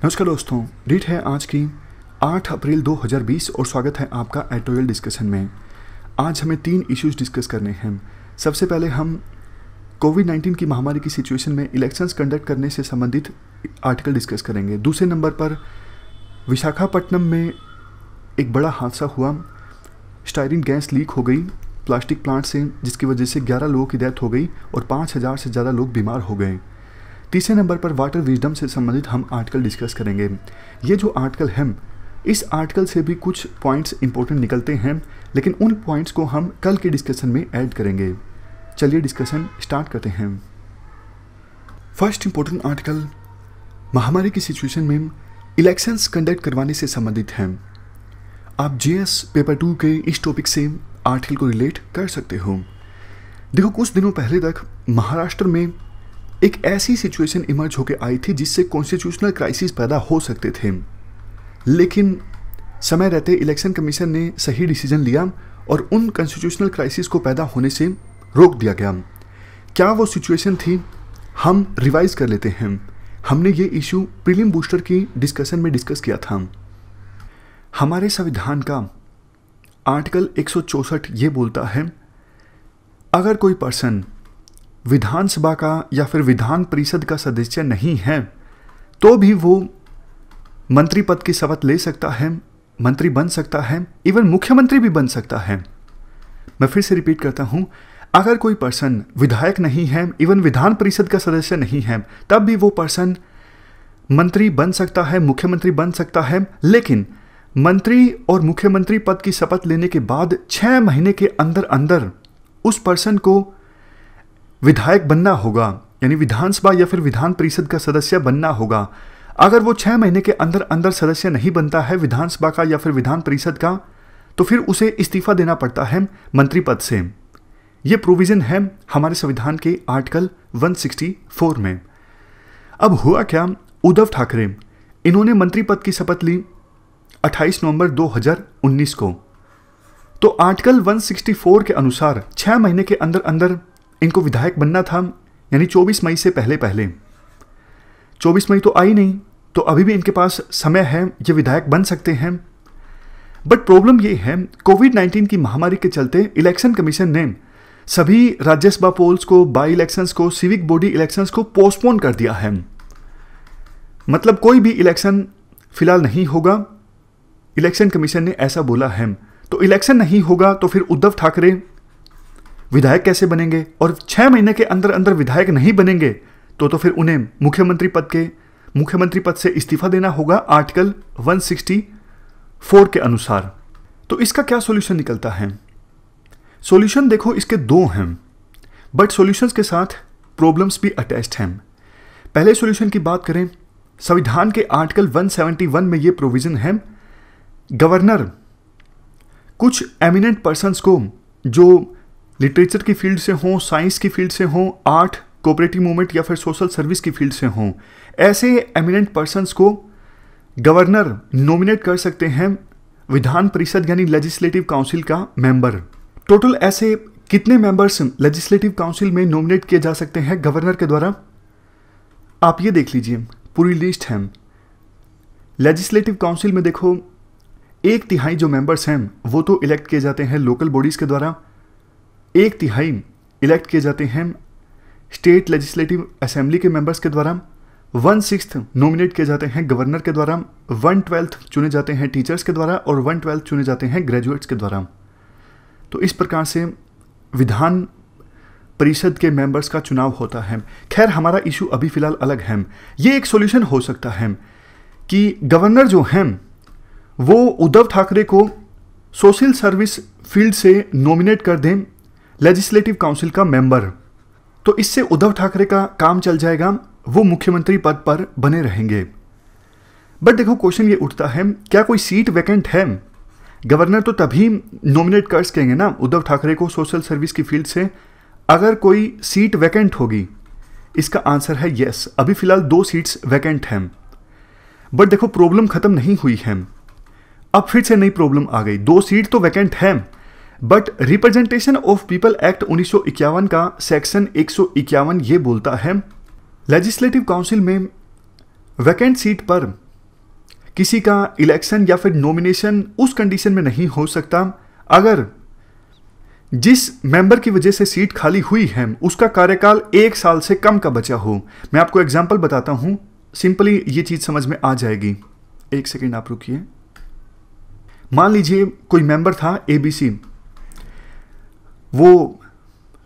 नमस्कार दोस्तों, डेट है आज की 8 अप्रैल 2020 और स्वागत है आपका एडिटोरियल डिस्कशन में। आज हमें 3 इश्यूज डिस्कस करने हैं। सबसे पहले हम कोविड-19 की महामारी की सिचुएशन में इलेक्शंस कंडक्ट करने से संबंधित आर्टिकल डिस्कस करेंगे। दूसरे नंबर पर विशाखापट्टनम में एक बड़ा हादसा हुआ, स्टायरीन गैस लीक हो गई प्लास्टिक प्लांट से, जिसकी वजह से 11 लोगों की डेथ हो गई और 5000 से ज़्यादा लोग बीमार हो गए। तीसरे नंबर पर वाटर विजडम से संबंधित हम आर्टिकल डिस्कस करेंगे। ये जो आर्टिकल है, इस आर्टिकल से भी कुछ पॉइंट्स इंपॉर्टेंट निकलते हैं, लेकिन उन पॉइंट्स को हम कल के डिस्कशन में ऐड करेंगे। चलिए डिस्कशन स्टार्ट करते हैं। फर्स्ट इंपॉर्टेंट आर्टिकल महामारी की सिचुएशन में इलेक्शंस कंडक्ट करवाने से संबंधित है। आप जीएस पेपर 2 के इस टॉपिक से आर्टिकल को रिलेट कर सकते हो। देखो, कुछ दिनों पहले तक महाराष्ट्र में एक ऐसी सिचुएशन इमर्ज होकर आई थी जिससे कॉन्स्टिट्यूशनल क्राइसिस पैदा हो सकते थे, लेकिन समय रहते इलेक्शन कमीशन ने सही डिसीजन लिया और उन कॉन्स्टिट्यूशनल क्राइसिस को पैदा होने से रोक दिया गया। क्या वो सिचुएशन थी, हम रिवाइज कर लेते हैं। हमने ये इशू प्रीलिम बूस्टर की डिस्कशन में डिस्कस किया था। हमारे संविधान का आर्टिकल 164 ये बोलता है, अगर कोई पर्सन विधानसभा का या फिर विधान परिषद का सदस्य नहीं है तो भी वो मंत्री पद की शपथ ले सकता है, मंत्री बन सकता है, इवन मुख्यमंत्री भी बन सकता है। मैं फिर से रिपीट करता हूं, अगर कोई पर्सन विधायक नहीं है, इवन विधान परिषद का सदस्य नहीं है, तब भी वो पर्सन मंत्री बन सकता है, मुख्यमंत्री बन सकता है। लेकिन मंत्री और मुख्यमंत्री पद की शपथ लेने के बाद 6 महीने के अंदर अंदर उस पर्सन को विधायक बनना होगा, यानी विधानसभा या फिर विधान परिषद का सदस्य बनना होगा। अगर वो 6 महीने के अंदर अंदर सदस्य नहीं बनता है विधानसभा का या फिर विधान परिषद का, तो फिर उसे इस्तीफा देना पड़ता है मंत्री पद से। ये प्रोविजन है हमारे संविधान के आर्टिकल 164 में। अब हुआ क्या, उद्धव ठाकरे इन्होंने मंत्री पद की शपथ ली 28 नवंबर 2019 को। तो आर्टिकल 164 के अनुसार 6 महीने के अंदर अंदर इनको विधायक बनना था, यानी 24 मई से पहले 24 मई तो आई नहीं, तो अभी भी इनके पास समय है, ये विधायक बन सकते हैं। बट प्रॉब्लम ये है, कोविड-19 की महामारी के चलते इलेक्शन कमीशन ने सभी राज्यसभा पोल्स को, बाई इलेक्शंस को, सिविक बॉडी इलेक्शंस को पोस्टपोन कर दिया है। मतलब कोई भी इलेक्शन फिलहाल नहीं होगा, इलेक्शन कमीशन ने ऐसा बोला है। तो इलेक्शन नहीं होगा तो फिर उद्धव ठाकरे विधायक कैसे बनेंगे, और 6 महीने के अंदर अंदर विधायक नहीं बनेंगे तो फिर उन्हें मुख्यमंत्री पद से इस्तीफा देना होगा आर्टिकल 164 के अनुसार। तो इसका क्या सॉल्यूशन निकलता है? सॉल्यूशन देखो, इसके 2 हैं, बट सॉल्यूशंस के साथ प्रॉब्लम्स भी अटैच्ड हैं। पहले सॉल्यूशन की बात करें, संविधान के आर्टिकल 171 में ये प्रोविजन है, गवर्नर कुछ एमिनेंट पर्सन्स को जो लिटरेचर की फील्ड से हों, साइंस की फील्ड से हों, आर्ट, कोऑपरेटिव मूवमेंट या फिर सोशल सर्विस की फील्ड से हों, ऐसे एमिनेंट पर्सन्स को गवर्नर नॉमिनेट कर सकते हैं विधान परिषद यानी लेजिस्लेटिव काउंसिल का मेंबर। टोटल ऐसे कितने मेंबर्स लेजिस्लेटिव काउंसिल में नॉमिनेट किए जा सकते हैं गवर्नर के द्वारा? आप ये देख लीजिए, पूरी लिस्ट है। लेजिस्लेटिव काउंसिल में देखो, 1/3 जो मेंबर्स हैं वो तो इलेक्ट किए जाते हैं लोकल बॉडीज़ के द्वारा, 1/3 इलेक्ट किए जाते हैं स्टेट लेजिस्लेटिव असेंबली के मेंबर्स के द्वारा, 1/6 नॉमिनेट किए जाते हैं गवर्नर के द्वारा, 1/12 चुने जाते हैं टीचर्स के द्वारा और 1/12 चुने जाते हैं ग्रेजुएट्स के द्वारा। तो इस प्रकार से विधान परिषद के मेंबर्स का चुनाव होता है। खैर, हमारा इशू अभी फिलहाल अलग है। ये एक सॉल्यूशन हो सकता है कि गवर्नर जो हैं वो उद्धव ठाकरे को सोशल सर्विस फील्ड से नॉमिनेट कर दें लेजिस्लेटिव काउंसिल का मेंबर। तो इससे उद्धव ठाकरे का काम चल जाएगा, वो मुख्यमंत्री पद पर बने रहेंगे। बट देखो, क्वेश्चन ये उठता है, क्या कोई सीट वैकेंट है? गवर्नर तो तभी नॉमिनेट कर सकेंगे ना उद्धव ठाकरे को सोशल सर्विस की फील्ड से, अगर कोई सीट वैकेंट होगी। इसका आंसर है यस। अभी फिलहाल 2 सीट्स वैकेंट हैं। बट देखो, प्रॉब्लम खत्म नहीं हुई है, अब फिर से नई प्रॉब्लम आ गई। 2 सीट तो वैकेंट है, but representation of people act 1951 का सेक्शन 151 ये बोलता है लेजिस्लेटिव काउंसिल में वैकेंट सीट पर किसी का इलेक्शन या फिर नॉमिनेशन उस कंडीशन में नहीं हो सकता अगर जिस मेंबर की वजह से सीट खाली हुई है उसका कार्यकाल 1 साल से कम का बचा हो। मैं आपको एग्जांपल बताता हूं, सिंपली ये चीज समझ में आ जाएगी। एक सेकेंड आप रुकिए। मान लीजिए कोई मेंबर था एबीसी, वो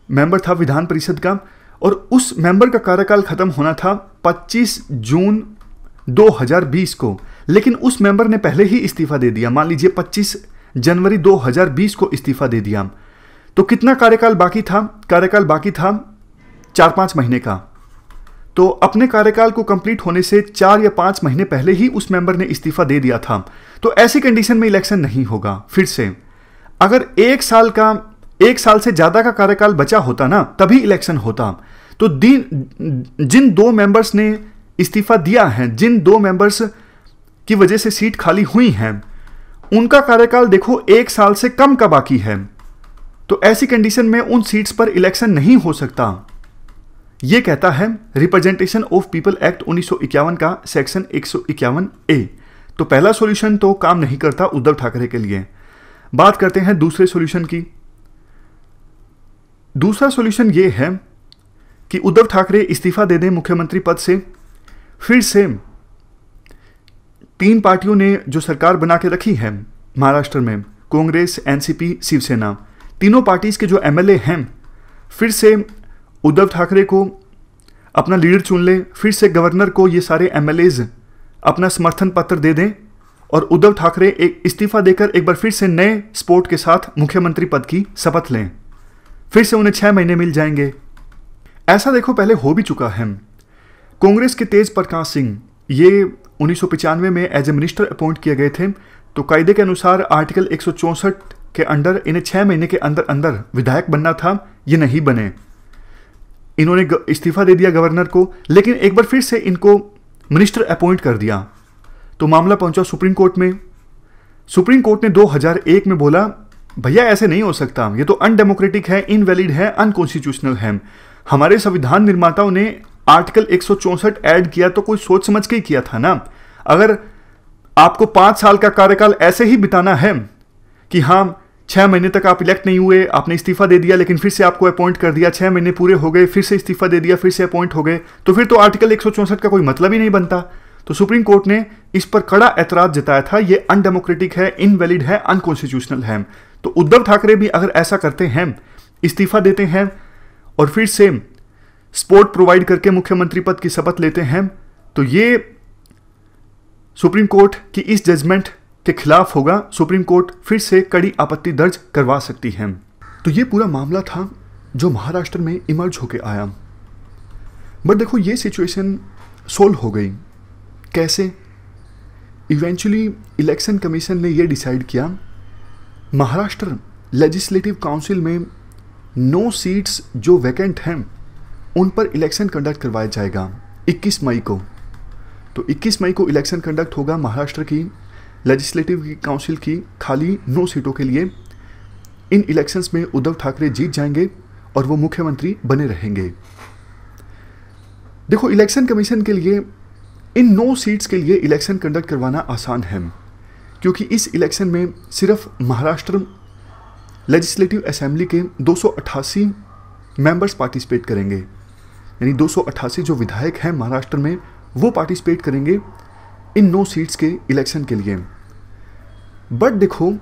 मेंबर था विधान परिषद का और उस मेंबर का कार्यकाल खत्म होना था 25 जून 2020 को, लेकिन उस मेंबर ने पहले ही इस्तीफा दे दिया। मान लीजिए 25 जनवरी 2020 को इस्तीफा दे दिया, तो कितना कार्यकाल बाकी था? कार्यकाल बाकी था 4-5 महीने का। तो अपने कार्यकाल को कंप्लीट होने से 4 या 5 महीने पहले ही उस मेंबर ने इस्तीफा दे दिया था। तो ऐसी कंडीशन में इलेक्शन नहीं होगा। फिर से अगर 1 साल से ज्यादा का कार्यकाल बचा होता ना, तभी इलेक्शन होता। तो जिन 2 मेंबर्स ने इस्तीफा दिया है, जिन 2 मेंबर्स की वजह से सीट खाली हुई है, उनका कार्यकाल देखो 1 साल से कम का बाकी है। तो ऐसी कंडीशन में उन सीट्स पर इलेक्शन नहीं हो सकता। यह कहता है रिप्रेजेंटेशन ऑफ पीपल एक्ट 1951 का सेक्शन 151A। तो पहला सॉल्यूशन तो काम नहीं करता उद्धव ठाकरे के लिए। बात करते हैं दूसरे सॉल्यूशन की। दूसरा सॉल्यूशन यह है कि उद्धव ठाकरे इस्तीफा दे दें मुख्यमंत्री पद से। फिर से 3 पार्टियों ने जो सरकार बना के रखी है महाराष्ट्र में, कांग्रेस, एनसीपी, शिवसेना, तीनों पार्टीज के जो एमएलए हैं, फिर से उद्धव ठाकरे को अपना लीडर चुन ले। फिर से गवर्नर को ये सारे एमएलएज अपना समर्थन पत्र दे दें और उद्धव ठाकरे एक इस्तीफा देकर एक बार फिर से नए सपोर्ट के साथ मुख्यमंत्री पद की शपथ लें। फिर से उन्हें 6 महीने मिल जाएंगे। ऐसा देखो पहले हो भी चुका है। कांग्रेस के तेज प्रकाश सिंह ये 1995 में एज ए मिनिस्टर अपॉइंट किए गए थे। तो कायदे के अनुसार आर्टिकल 164 के अंडर इन्हें 6 महीने के अंदर अंदर विधायक बनना था। ये नहीं बने, इन्होंने इस्तीफा दे दिया गवर्नर को, लेकिन एक बार फिर से इनको मिनिस्टर अपॉइंट कर दिया। तो मामला पहुंचा सुप्रीम कोर्ट में। सुप्रीम कोर्ट ने 2001 में बोला भैया ऐसे नहीं हो सकता, ये तो अनडेमोक्रेटिक है, इनवैलिड है, अनकॉन्स्टिट्यूशनल है। हमारे संविधान निर्माताओं ने आर्टिकल 164 ऐड किया तो कोई सोच समझ के ही किया था ना। अगर आपको 5 साल का कार्यकाल ऐसे ही बिताना है कि हाँ 6 महीने तक आप इलेक्ट नहीं हुए, आपने इस्तीफा दे दिया, लेकिन फिर से आपको अपॉइंट कर दिया, 6 महीने पूरे हो गए, फिर से इस्तीफा दे दिया, फिर से अपॉइंट हो गए, तो फिर तो आर्टिकल 164 का कोई मतलब ही नहीं बनता। तो सुप्रीम कोर्ट ने इस पर कड़ा ऐतराज जताया था, ये अनडेमोक्रेटिक है, इनवैलिड है, अनकॉन्स्टिट्यूशनल है। तो उद्धव ठाकरे भी अगर ऐसा करते हैं, इस्तीफा देते हैं और फिर से सपोर्ट प्रोवाइड करके मुख्यमंत्री पद की शपथ लेते हैं, तो ये सुप्रीम कोर्ट की इस जजमेंट के खिलाफ होगा। सुप्रीम कोर्ट फिर से कड़ी आपत्ति दर्ज करवा सकती है। तो ये पूरा मामला था जो महाराष्ट्र में इमर्ज होके आया। बट देखो ये सिचुएशन सोल्व हो गई कैसे? इवेंचुअली इलेक्शन कमीशन ने ये डिसाइड किया, महाराष्ट्र लेजिस्लेटिव काउंसिल में 9 सीट्स जो वैकेंट हैं उन पर इलेक्शन कंडक्ट करवाया जाएगा 21 मई को। तो 21 मई को इलेक्शन कंडक्ट होगा महाराष्ट्र की लेजिस्लेटिव काउंसिल की खाली 9 सीटों के लिए। इन इलेक्शंस में उद्धव ठाकरे जीत जाएंगे और वो मुख्यमंत्री बने रहेंगे। देखो इलेक्शन कमीशन के लिए इन 9 सीट्स के लिए इलेक्शन कंडक्ट करवाना आसान है, क्योंकि इस इलेक्शन में सिर्फ महाराष्ट्र लेजिस्लेटिव असेंबली के 288 मेंबर्स पार्टिसिपेट करेंगे। यानी 288 जो विधायक हैं महाराष्ट्र में वो पार्टिसिपेट करेंगे इन 9 सीट्स के इलेक्शन के लिए। बट देखो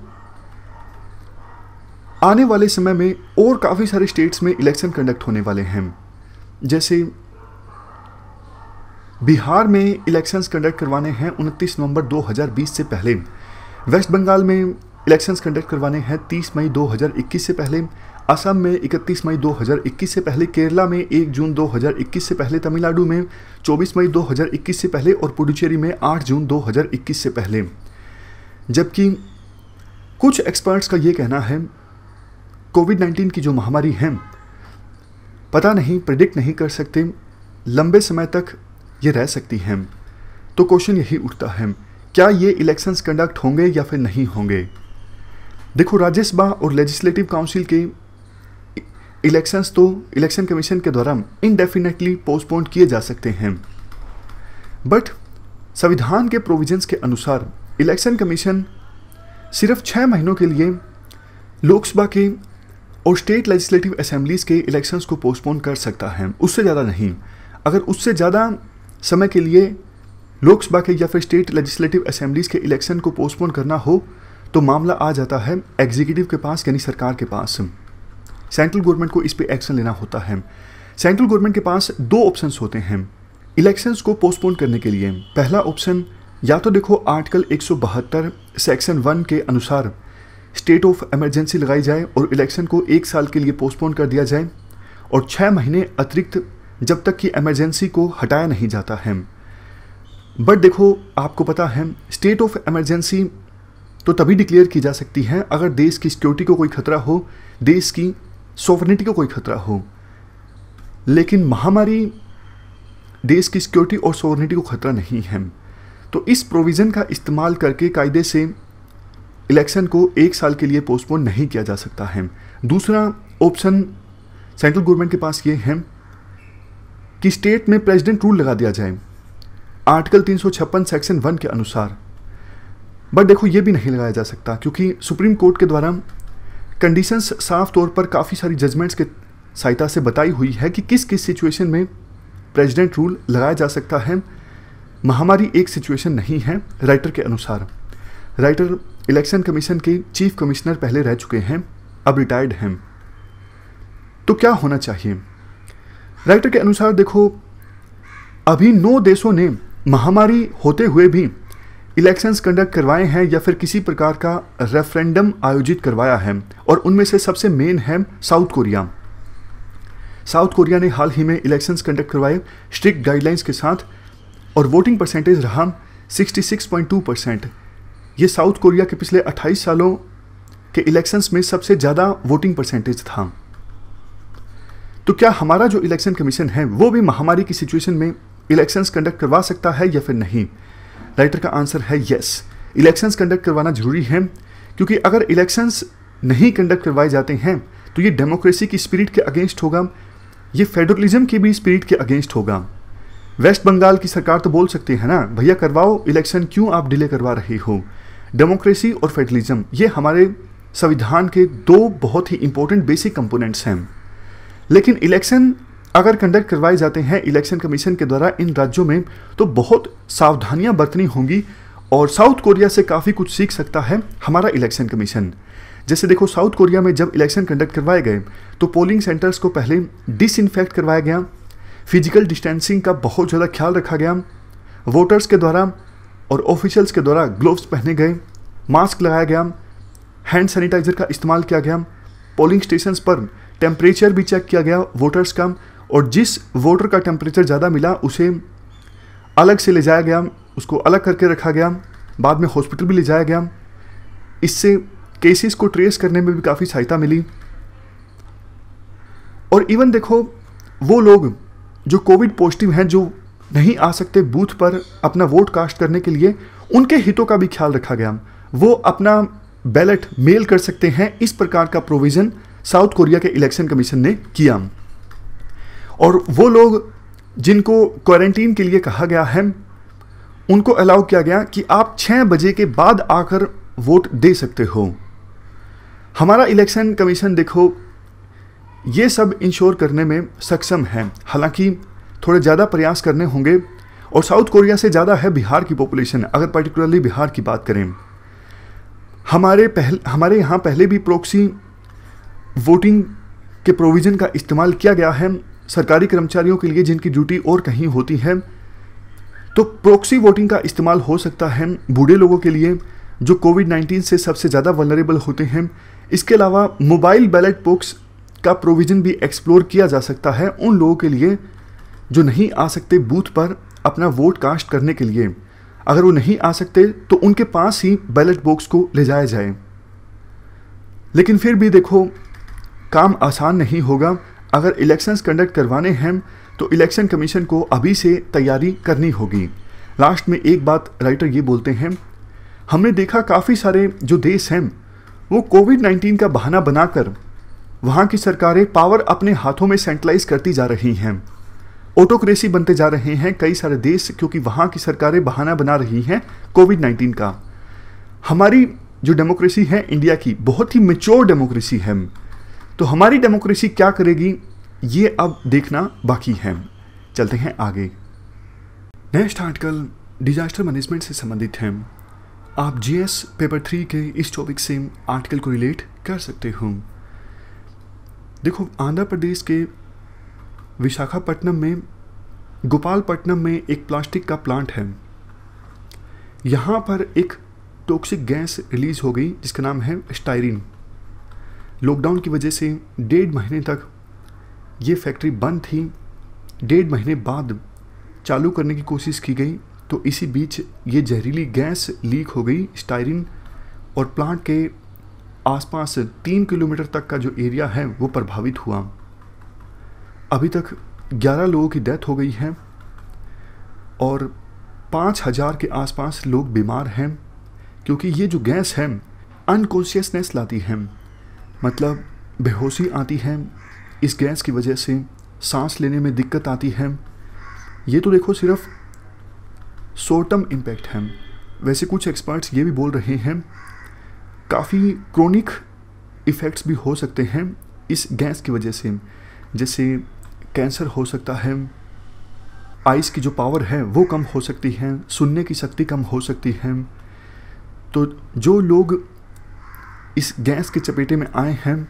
आने वाले समय में और काफ़ी सारे स्टेट्स में इलेक्शन कंडक्ट होने वाले हैं। जैसे बिहार में इलेक्शंस कंडक्ट करवाने हैं 29 नवंबर 2020 से पहले। वेस्ट बंगाल में इलेक्शंस कंडक्ट करवाने हैं 30 मई 2021 से पहले। असम में 31 मई 2021 से पहले। केरला में 1 जून 2021 से पहले। तमिलनाडु में 24 मई 2021 से पहले और पुडुचेरी में 8 जून 2021 से पहले। जबकि कुछ एक्सपर्ट्स का ये कहना है कोविड-19 की जो महामारी है, पता नहीं, प्रेडिक्ट नहीं कर सकते, लंबे समय तक ये रह सकती हैं। तो क्वेश्चन यही उठता है, क्या ये इलेक्शंस कंडक्ट होंगे या फिर नहीं होंगे? देखो राज्यसभा और लेजिस्लेटिव काउंसिल के इलेक्शंस तो इलेक्शन कमीशन के द्वारा इनडेफिनेटली पोस्टपोन किए जा सकते हैं। बट संविधान के प्रोविजंस के अनुसार इलेक्शन कमीशन सिर्फ 6 महीनों के लिए लोकसभा के और स्टेट लेजिस्लेटिव असेंबलीज के इलेक्शंस को पोस्टपोन कर सकता है, उससे ज़्यादा नहीं। अगर उससे ज़्यादा समय के लिए लोकसभा के या फिर स्टेट लेजिस्लेटिव असेंबलीज के इलेक्शन को पोस्टपोन करना हो तो मामला आ जाता है एग्जीक्यूटिव के पास, यानी सरकार के पास। सेंट्रल गवर्नमेंट को इस पे एक्शन लेना होता है। सेंट्रल गवर्नमेंट के पास 2 ऑप्शंस होते हैं इलेक्शंस को पोस्टपोन करने के लिए। पहला ऑप्शन या तो देखो आर्टिकल 172 सेक्शन 1 के अनुसार स्टेट ऑफ इमरजेंसी लगाई जाए और इलेक्शन को 1 साल के लिए पोस्टपोन कर दिया जाए और 6 महीने अतिरिक्त जब तक कि इमरजेंसी को हटाया नहीं जाता है। बट देखो, आपको पता है स्टेट ऑफ इमरजेंसी तो तभी डिक्लेयर की जा सकती है अगर देश की सिक्योरिटी को कोई खतरा हो, देश की सॉवरेनिटी को कोई खतरा हो। लेकिन महामारी देश की सिक्योरिटी और सॉवरेनिटी को खतरा नहीं है, तो इस प्रोविज़न का इस्तेमाल करके कायदे से इलेक्शन को 1 साल के लिए पोस्टपोन नहीं किया जा सकता है। दूसरा ऑप्शन सेंट्रल गवर्नमेंट के पास ये है कि स्टेट में प्रेसिडेंट रूल लगा दिया जाए आर्टिकल 356 सेक्शन 1 के अनुसार। बट देखो, ये भी नहीं लगाया जा सकता क्योंकि सुप्रीम कोर्ट के द्वारा कंडीशंस साफ तौर पर काफ़ी सारी जजमेंट्स के सहायता से बताई हुई है कि किस किस सिचुएशन में प्रेसिडेंट रूल लगाया जा सकता है। महामारी एक सिचुएशन नहीं है राइटर के अनुसार। राइटर इलेक्शन कमीशन के चीफ कमिश्नर पहले रह चुके हैं, अब रिटायर्ड हैं। तो क्या होना चाहिए राइटर के अनुसार? देखो, अभी 9 देशों ने महामारी होते हुए भी इलेक्शंस कंडक्ट करवाए हैं या फिर किसी प्रकार का रेफरेंडम आयोजित करवाया है, और उनमें से सबसे मेन है साउथ कोरिया। साउथ कोरिया ने हाल ही में इलेक्शंस कंडक्ट करवाए स्ट्रिक्ट गाइडलाइंस के साथ और वोटिंग परसेंटेज रहा 66.2%। ये साउथ कोरिया के पिछले 28 सालों के इलेक्शंस में सबसे ज़्यादा वोटिंग परसेंटेज था। तो क्या हमारा जो इलेक्शन कमीशन है वो भी महामारी की सिचुएशन में इलेक्शंस कंडक्ट करवा सकता है या फिर नहीं? राइटर का आंसर है यस, इलेक्शंस कंडक्ट करवाना जरूरी है, क्योंकि अगर इलेक्शंस नहीं कंडक्ट करवाए जाते हैं तो ये डेमोक्रेसी की स्पिरिट के अगेंस्ट होगा, ये फेडरलिज्म की भी स्पिरिट के अगेंस्ट होगा। वेस्ट बंगाल की सरकार तो बोल सकती है ना, भैया करवाओ इलेक्शन, क्यों आप डिले करवा रहे हो? डेमोक्रेसी और फेडरलिज्म ये हमारे संविधान के 2 बहुत ही इंपॉर्टेंट बेसिक कंपोनेंट्स हैं। लेकिन इलेक्शन अगर कंडक्ट करवाए जाते हैं इलेक्शन कमीशन के द्वारा इन राज्यों में तो बहुत सावधानियां बरतनी होंगी, और साउथ कोरिया से काफ़ी कुछ सीख सकता है हमारा इलेक्शन कमीशन। जैसे देखो, साउथ कोरिया में जब इलेक्शन कंडक्ट करवाए गए तो पोलिंग सेंटर्स को पहले डिसइंफेक्ट करवाया गया, फिजिकल डिस्टेंसिंग का बहुत ज़्यादा ख्याल रखा गया, वोटर्स के द्वारा और ऑफिशियल्स के द्वारा ग्लोव्स पहने गए, मास्क लगाया गया, हैंड सैनिटाइजर का इस्तेमाल किया गया, पोलिंग स्टेशंस पर टेम्परेचर भी चेक किया गया वोटर्स का, और जिस वोटर का टेम्परेचर ज़्यादा मिला उसे अलग से ले जाया गया, उसको अलग करके रखा गया, बाद में हॉस्पिटल भी ले जाया गया। इससे केसेस को ट्रेस करने में भी काफ़ी सहायता मिली। और इवन देखो, वो लोग जो कोविड पॉजिटिव हैं, जो नहीं आ सकते बूथ पर अपना वोट कास्ट करने के लिए, उनके हितों का भी ख्याल रखा गया, वो अपना बैलेट मेल कर सकते हैं। इस प्रकार का प्रोविज़न साउथ कोरिया के इलेक्शन कमीशन ने किया। और वो लोग जिनको क्वारंटीन के लिए कहा गया है उनको अलाउ किया गया कि आप 6 बजे के बाद आकर वोट दे सकते हो। हमारा इलेक्शन कमीशन देखो ये सब इंश्योर करने में सक्षम है, हालांकि थोड़े ज़्यादा प्रयास करने होंगे। और साउथ कोरिया से ज़्यादा है बिहार की पॉपुलेशन, अगर पर्टिकुलरली बिहार की बात करें। हमारे यहाँ पहले भी प्रॉक्सी वोटिंग के प्रोविज़न का इस्तेमाल किया गया है सरकारी कर्मचारियों के लिए जिनकी ड्यूटी और कहीं होती है। तो प्रॉक्सी वोटिंग का इस्तेमाल हो सकता है बूढ़े लोगों के लिए जो कोविड-19 से सबसे ज़्यादा वल्नरेबल होते हैं। इसके अलावा मोबाइल बैलेट बॉक्स का प्रोविज़न भी एक्सप्लोर किया जा सकता है उन लोगों के लिए जो नहीं आ सकते बूथ पर अपना वोट कास्ट करने के लिए। अगर वो नहीं आ सकते तो उनके पास ही बैलेट बॉक्स को ले जाया जाए। लेकिन फिर भी देखो, काम आसान नहीं होगा। अगर इलेक्शंस कंडक्ट करवाने हैं तो इलेक्शन कमीशन को अभी से तैयारी करनी होगी। लास्ट में एक बात राइटर ये बोलते हैं, हमने देखा काफ़ी सारे जो देश हैं वो कोविड-19 का बहाना बनाकर वहाँ की सरकारें पावर अपने हाथों में सेंट्रलाइज करती जा रही हैं ऑटोक्रेसी बनते जा रहे हैं कई सारे देश, क्योंकि वहाँ की सरकारें बहाना बना रही हैं कोविड-19 का। हमारी जो डेमोक्रेसी है इंडिया की, बहुत ही मैच्योर डेमोक्रेसी है, तो हमारी डेमोक्रेसी क्या करेगी ये अब देखना बाकी है। चलते हैं आगे। नेक्स्ट आर्टिकल डिजास्टर मैनेजमेंट से संबंधित है। आप जीएस पेपर 3 के इस टॉपिक से आर्टिकल को रिलेट कर सकते हो। देखो, आंध्र प्रदेश के विशाखापट्टनम में, गोपालपट्टनम में एक प्लास्टिक का प्लांट है। यहाँ पर एक टॉक्सिक गैस रिलीज हो गई जिसका नाम है स्टायरीन। लॉकडाउन की वजह से 1.5 महीने तक ये फैक्ट्री बंद थी। 1.5 महीने बाद चालू करने की कोशिश की गई, तो इसी बीच ये जहरीली गैस लीक हो गई स्टायरीन, और प्लांट के आसपास 3 किलोमीटर तक का जो एरिया है वो प्रभावित हुआ। अभी तक 11 लोगों की डेथ हो गई है और 5000 के आसपास लोग बीमार हैं, क्योंकि ये जो गैस है अनकॉन्शियसनेस लाती है, मतलब बेहोशी आती है। इस गैस की वजह से सांस लेने में दिक्कत आती है। ये तो देखो सिर्फ शॉर्ट टर्म इम्पैक्ट है, वैसे कुछ एक्सपर्ट्स ये भी बोल रहे हैं काफ़ी क्रोनिक इफ़ेक्ट्स भी हो सकते हैं इस गैस की वजह से, जैसे कैंसर हो सकता है, आइस की जो पावर है वो कम हो सकती है, सुनने की शक्ति कम हो सकती है। तो जो लोग इस गैस के चपेटे में आए हैं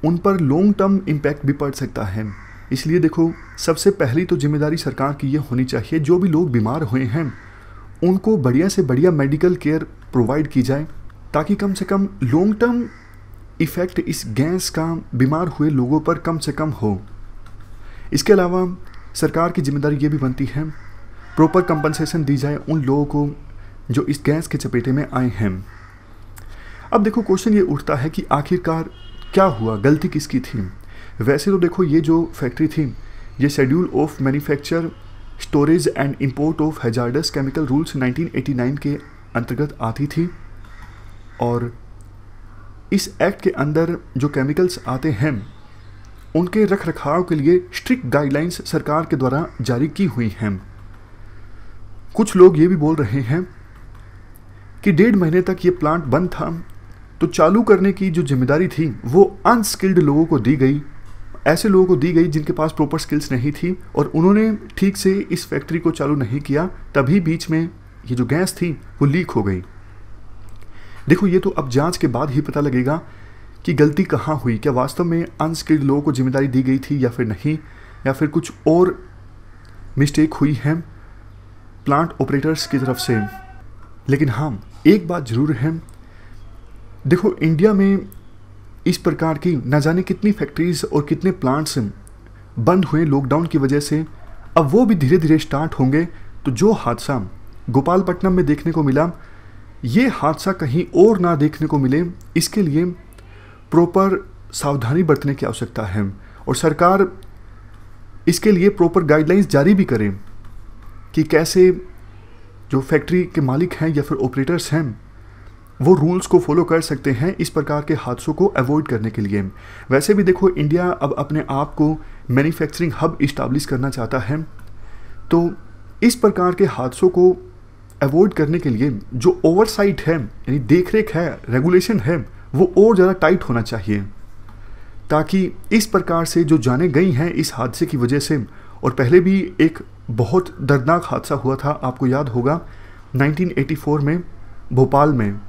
उन पर लॉन्ग टर्म इम्पैक्ट भी पड़ सकता है। इसलिए देखो, सबसे पहली तो जिम्मेदारी सरकार की ये होनी चाहिए, जो भी लोग बीमार हुए हैं उनको बढ़िया से बढ़िया मेडिकल केयर प्रोवाइड की जाए, ताकि कम से कम लॉन्ग टर्म इफ़ेक्ट इस गैस का बीमार हुए लोगों पर कम से कम हो। इसके अलावा सरकार की जिम्मेदारी ये भी बनती है प्रॉपर कंपनसेशन दी जाए उन लोगों को जो इस गैस के चपेटे में आए हैं। अब देखो, क्वेश्चन ये उठता है कि आखिरकार क्या हुआ, गलती किसकी थी। वैसे तो देखो, ये जो फैक्ट्री थी ये schedule of manufacture, storage and import of hazards chemical rules 1989 के अंतर्गत आती थी, और इस एक्ट के अंदर जो केमिकल्स आते हैं उनके रख रखाव के लिए स्ट्रिक्ट गाइडलाइंस सरकार के द्वारा जारी की हुई हैं। कुछ लोग ये भी बोल रहे हैं कि 1.5 महीने तक ये प्लांट बंद था, तो चालू करने की जो जिम्मेदारी थी वो अनस्किल्ड लोगों को दी गई, ऐसे लोगों को दी गई जिनके पास प्रॉपर स्किल्स नहीं थी, और उन्होंने ठीक से इस फैक्ट्री को चालू नहीं किया, तभी बीच में ये जो गैस थी वो लीक हो गई। देखो, ये तो अब जांच के बाद ही पता लगेगा कि गलती कहाँ हुई, क्या वास्तव में अनस्किल्ड लोगों को जिम्मेदारी दी गई थी या फिर नहीं, या फिर कुछ और मिस्टेक हुई है प्लांट ऑपरेटर्स की तरफ से। लेकिन हाँ, एक बात ज़रूर है, देखो इंडिया में इस प्रकार की न जाने कितनी फैक्ट्रीज और कितने प्लांट्स बंद हुए लॉकडाउन की वजह से, अब वो भी धीरे धीरे स्टार्ट होंगे। तो जो हादसा गोपालपट्टनम में देखने को मिला, ये हादसा कहीं और ना देखने को मिले, इसके लिए प्रॉपर सावधानी बरतने की आवश्यकता है, और सरकार इसके लिए प्रॉपर गाइडलाइंस जारी भी करे कि कैसे जो फैक्ट्री के मालिक हैं या फिर ऑपरेटर्स हैं वो रूल्स को फॉलो कर सकते हैं इस प्रकार के हादसों को अवॉइड करने के लिए। वैसे भी देखो, इंडिया अब अपने आप को मैन्युफैक्चरिंग हब इस्टाब्लिश करना चाहता है, तो इस प्रकार के हादसों को अवॉइड करने के लिए जो ओवरसाइट है, यानी देखरेख है, रेगुलेशन है, वो और ज़्यादा टाइट होना चाहिए, ताकि इस प्रकार से जो जानें गई हैं इस हादसे की वजह से, और पहले भी एक बहुत दर्दनाक हादसा हुआ था, आपको याद होगा 1984 में भोपाल में।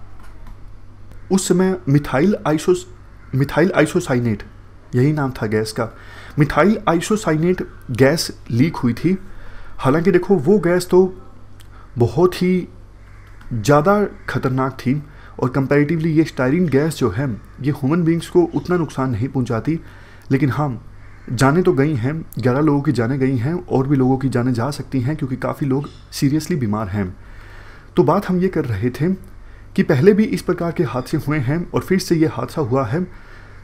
उस समय मिथाइल आइसोसाइनेट, यही नाम था गैस का, मिथाइल आइसोसाइनेट गैस लीक हुई थी। हालांकि देखो, वो गैस तो बहुत ही ज़्यादा खतरनाक थी, और कंपैरेटिवली ये स्टायरीन गैस जो है ये ह्यूमन बींग्स को उतना नुकसान नहीं पहुंचाती। लेकिन हाँ, जाने तो गई हैं, 11 लोगों की जानें गई हैं, और भी लोगों की जानें जा सकती हैं, क्योंकि काफ़ी लोग सीरियसली बीमार हैं। तो बात हम ये कर रहे थे कि पहले भी इस प्रकार के हादसे हुए हैं और फिर से ये हादसा हुआ है।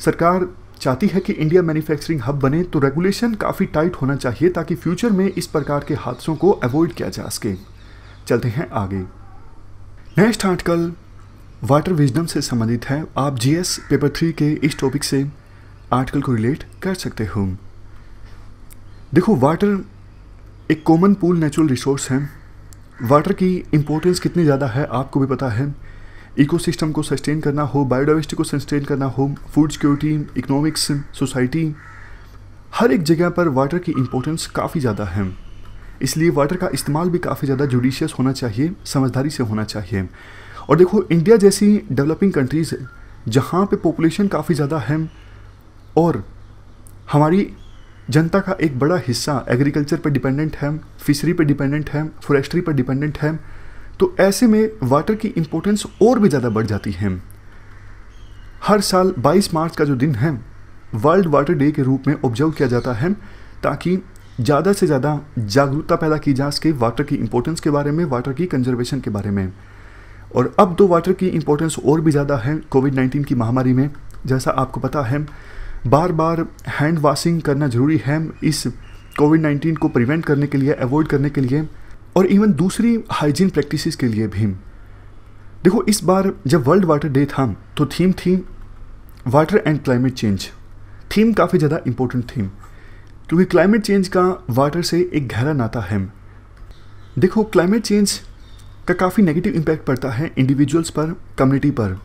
सरकार चाहती है कि इंडिया मैन्युफैक्चरिंग हब बने, तो रेगुलेशन काफ़ी टाइट होना चाहिए, ताकि फ्यूचर में इस प्रकार के हादसों को अवॉइड किया जा सके। चलते हैं आगे। नेक्स्ट आर्टिकल वाटर विजडम से संबंधित है। आप जीएस पेपर 3 के इस टॉपिक से आर्टिकल को रिलेट कर सकते हो। देखो, वाटर एक कॉमन पूल नेचुरल रिसोर्स है। वाटर की इम्पोर्टेंस कितनी ज़्यादा है आपको भी पता है। इकोसिस्टम को सस्टेन करना हो, बायोडाइवर्सिटी को सस्टेन करना हो, फूड सिक्योरिटी, इकोनॉमिक्स, सोसाइटी, हर एक जगह पर वाटर की इम्पोर्टेंस काफ़ी ज़्यादा है। इसलिए वाटर का इस्तेमाल भी काफ़ी ज़्यादा जुडिशियस होना चाहिए, समझदारी से होना चाहिए। और देखो, इंडिया जैसी डेवलपिंग कंट्रीज़ जहाँ पे पॉपुलेशन काफ़ी ज़्यादा है और हमारी जनता का एक बड़ा हिस्सा एग्रीकल्चर पर डिपेंडेंट है, फिशरी पर डिपेंडेंट है, फॉरेस्ट्री पर डिपेंडेंट है, तो ऐसे में वाटर की इम्पोर्टेंस और भी ज़्यादा बढ़ जाती है। हर साल 22 मार्च का जो दिन है वर्ल्ड वाटर डे के रूप में ऑब्जर्व किया जाता है, ताकि ज़्यादा से ज़्यादा जागरूकता पैदा की जा सके वाटर की इम्पोर्टेंस के बारे में, वाटर की कंजर्वेशन के बारे में। और अब तो वाटर की इम्पोर्टेंस और भी ज़्यादा है कोविड-19 की महामारी में। जैसा आपको पता है, बार बार हैंड वॉशिंग करना ज़रूरी है इस कोविड-19 को प्रिवेंट करने के लिए, अवॉइड करने के लिए, और इवन दूसरी हाइजीन प्रैक्टिसेस के लिए भी। देखो, इस बार जब वर्ल्ड वाटर डे था तो थीम थी water and climate change. Theme काफ़ी ज़्यादा इम्पोर्टेंट थी क्योंकि क्लाइमेट चेंज का वाटर से एक गहरा नाता है। देखो, क्लाइमेट चेंज का काफ़ी नेगेटिव इम्पैक्ट पड़ता है इंडिविजुअल्स पर, कम्युनिटी पर,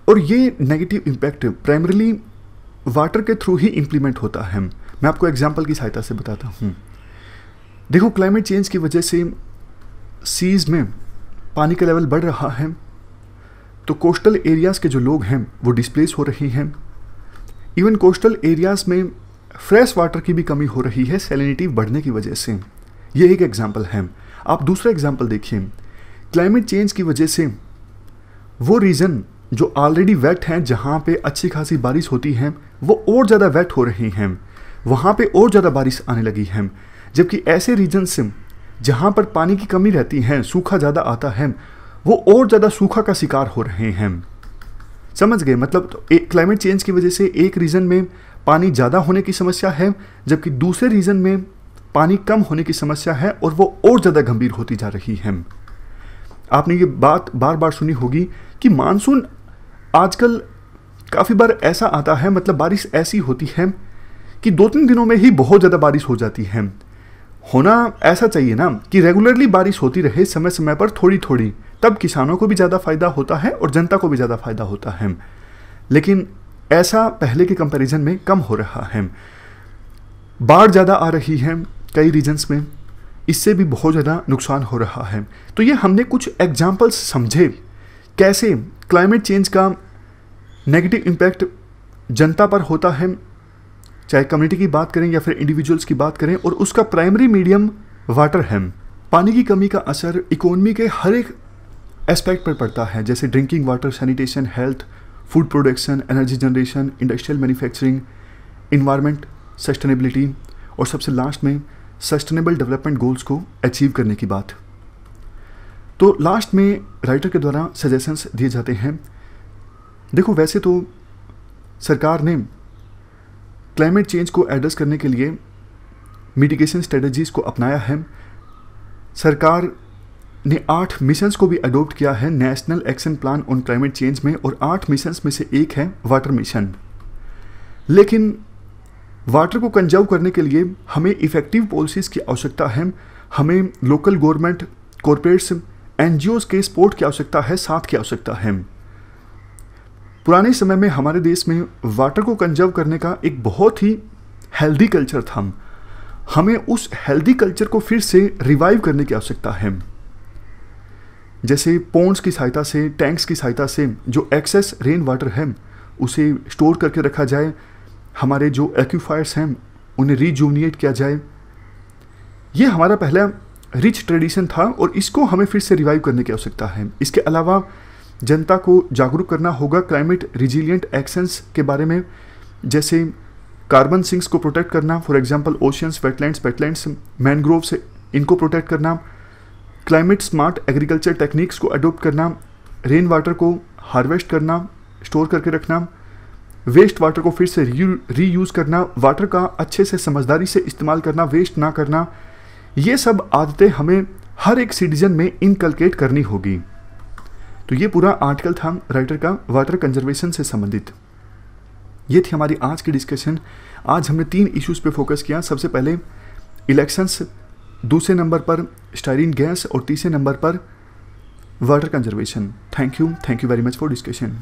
और ये नेगेटिव इम्पैक्ट प्राइमरीली वाटर के थ्रू ही इम्प्लीमेंट होता है। मैं आपको एग्जांपल की सहायता से बताता हूँ। देखो, क्लाइमेट चेंज की वजह से सीज़ में पानी का लेवल बढ़ रहा है, तो कोस्टल एरियाज़ के जो लोग हैं वो डिस्प्लेस हो रहे हैं। इवन कोस्टल एरियाज़ में फ्रेश वाटर की भी कमी हो रही है सैलिनिटी बढ़ने की वजह से। ये एक एग्जांपल है। आप दूसरा एग्जांपल देखिए, क्लाइमेट चेंज की वजह से वो रीजन जो ऑलरेडी वेट हैं, जहाँ पे अच्छी खासी बारिश होती है, वो और ज़्यादा वेट हो रही हैं, वहाँ पे और ज़्यादा बारिश आने लगी है। जबकि ऐसे रीजन से जहाँ पर पानी की कमी रहती है, सूखा ज़्यादा आता है, वो और ज़्यादा सूखा का शिकार हो रहे हैं। समझ गए? मतलब तो एक क्लाइमेट चेंज की वजह से एक रीजन में पानी ज़्यादा होने की समस्या है, जबकि दूसरे रीजन में पानी कम होने की समस्या है, और वो और ज़्यादा गंभीर होती जा रही है। आपने ये बात बार बार सुनी होगी कि मानसून आजकल काफ़ी बार ऐसा आता है, मतलब बारिश ऐसी होती है कि 2-3 दिनों में ही बहुत ज़्यादा बारिश हो जाती है। होना ऐसा चाहिए ना कि रेगुलरली बारिश होती रहे, समय समय पर थोड़ी थोड़ी, तब किसानों को भी ज़्यादा फ़ायदा होता है और जनता को भी ज़्यादा फ़ायदा होता है। लेकिन ऐसा पहले के कंपैरिजन में कम हो रहा है। बाढ़ ज़्यादा आ रही है कई रीजन्स में, इससे भी बहुत ज़्यादा नुकसान हो रहा है। तो ये हमने कुछ एग्जाम्पल्स समझे कैसे क्लाइमेट चेंज का नेगेटिव इम्पैक्ट जनता पर होता है, चाहे कम्युनिटी की बात करें या फिर इंडिविजुअल्स की बात करें, और उसका प्राइमरी मीडियम वाटर है। पानी की कमी का असर इकोनॉमी के हर एक एस्पेक्ट पर पड़ता है, जैसे drinking water, sanitation, health, food production, energy generation, industrial manufacturing, environment, sustainability, और सबसे लास्ट में सस्टेनेबल डेवलपमेंट गोल्स को अचीव करने की बात। तो लास्ट में राइटर के द्वारा सजेशंस दिए जाते हैं। देखो, वैसे तो सरकार ने क्लाइमेट चेंज को एड्रेस करने के लिए मिटिगेशन स्ट्रेटजीज़ को अपनाया है। सरकार ने 8 मिशंस को भी अडोप्ट किया है national action plan on climate change में, और 8 मिशंस में से एक है वाटर मिशन। लेकिन वाटर को कंजर्व करने के लिए हमें इफ़ेक्टिव पॉलिसीज़ की आवश्यकता है, हमें लोकल गवर्नमेंट, कॉरपोरेट्स, NGOs के सपोर्ट की आवश्यकता है, साथ की आवश्यकता है। पुराने समय में हमारे देश में वाटर को कंजर्व करने का एक बहुत ही हेल्दी कल्चर था। हमें उस हेल्दी कल्चर को फिर से रिवाइव करने की आवश्यकता है। जैसे पॉन्ड्स की सहायता से, टैंक्स की सहायता से जो एक्सेस रेन वाटर है उसे स्टोर करके रखा जाए, हमारे जो एक्यूफायर्स हैं उन्हें रिजुवनेट किया जाए। ये हमारा पहला रिच ट्रेडिशन था और इसको हमें फिर से रिवाइव करने की आवश्यकता है। इसके अलावा जनता को जागरूक करना होगा क्लाइमेट रिजिलियंट एक्शंस के बारे में, जैसे कार्बन सिंक्स को प्रोटेक्ट करना, for example oceans, wetlands, mangroves, इनको प्रोटेक्ट करना, क्लाइमेट स्मार्ट एग्रीकल्चर टेक्निक्स को अडोप्ट करना, रेन वाटर को हार्वेस्ट करना, स्टोर करके रखना, वेस्ट वाटर को फिर से रीयूज़ करना, वाटर का अच्छे से समझदारी से इस्तेमाल करना, वेस्ट ना करना। ये सब आदतें हमें हर एक सिटीजन में इनकलकेट करनी होगी। तो ये पूरा आर्टिकल था राइटर का वाटर कंजर्वेशन से संबंधित। ये थी हमारी आज की डिस्कशन। आज हमने 3 इश्यूज़ पे फोकस किया। सबसे पहले इलेक्शंस, दूसरे नंबर पर स्टायरीन गैस और तीसरे नंबर पर water conservation. Thank you very much for discussion.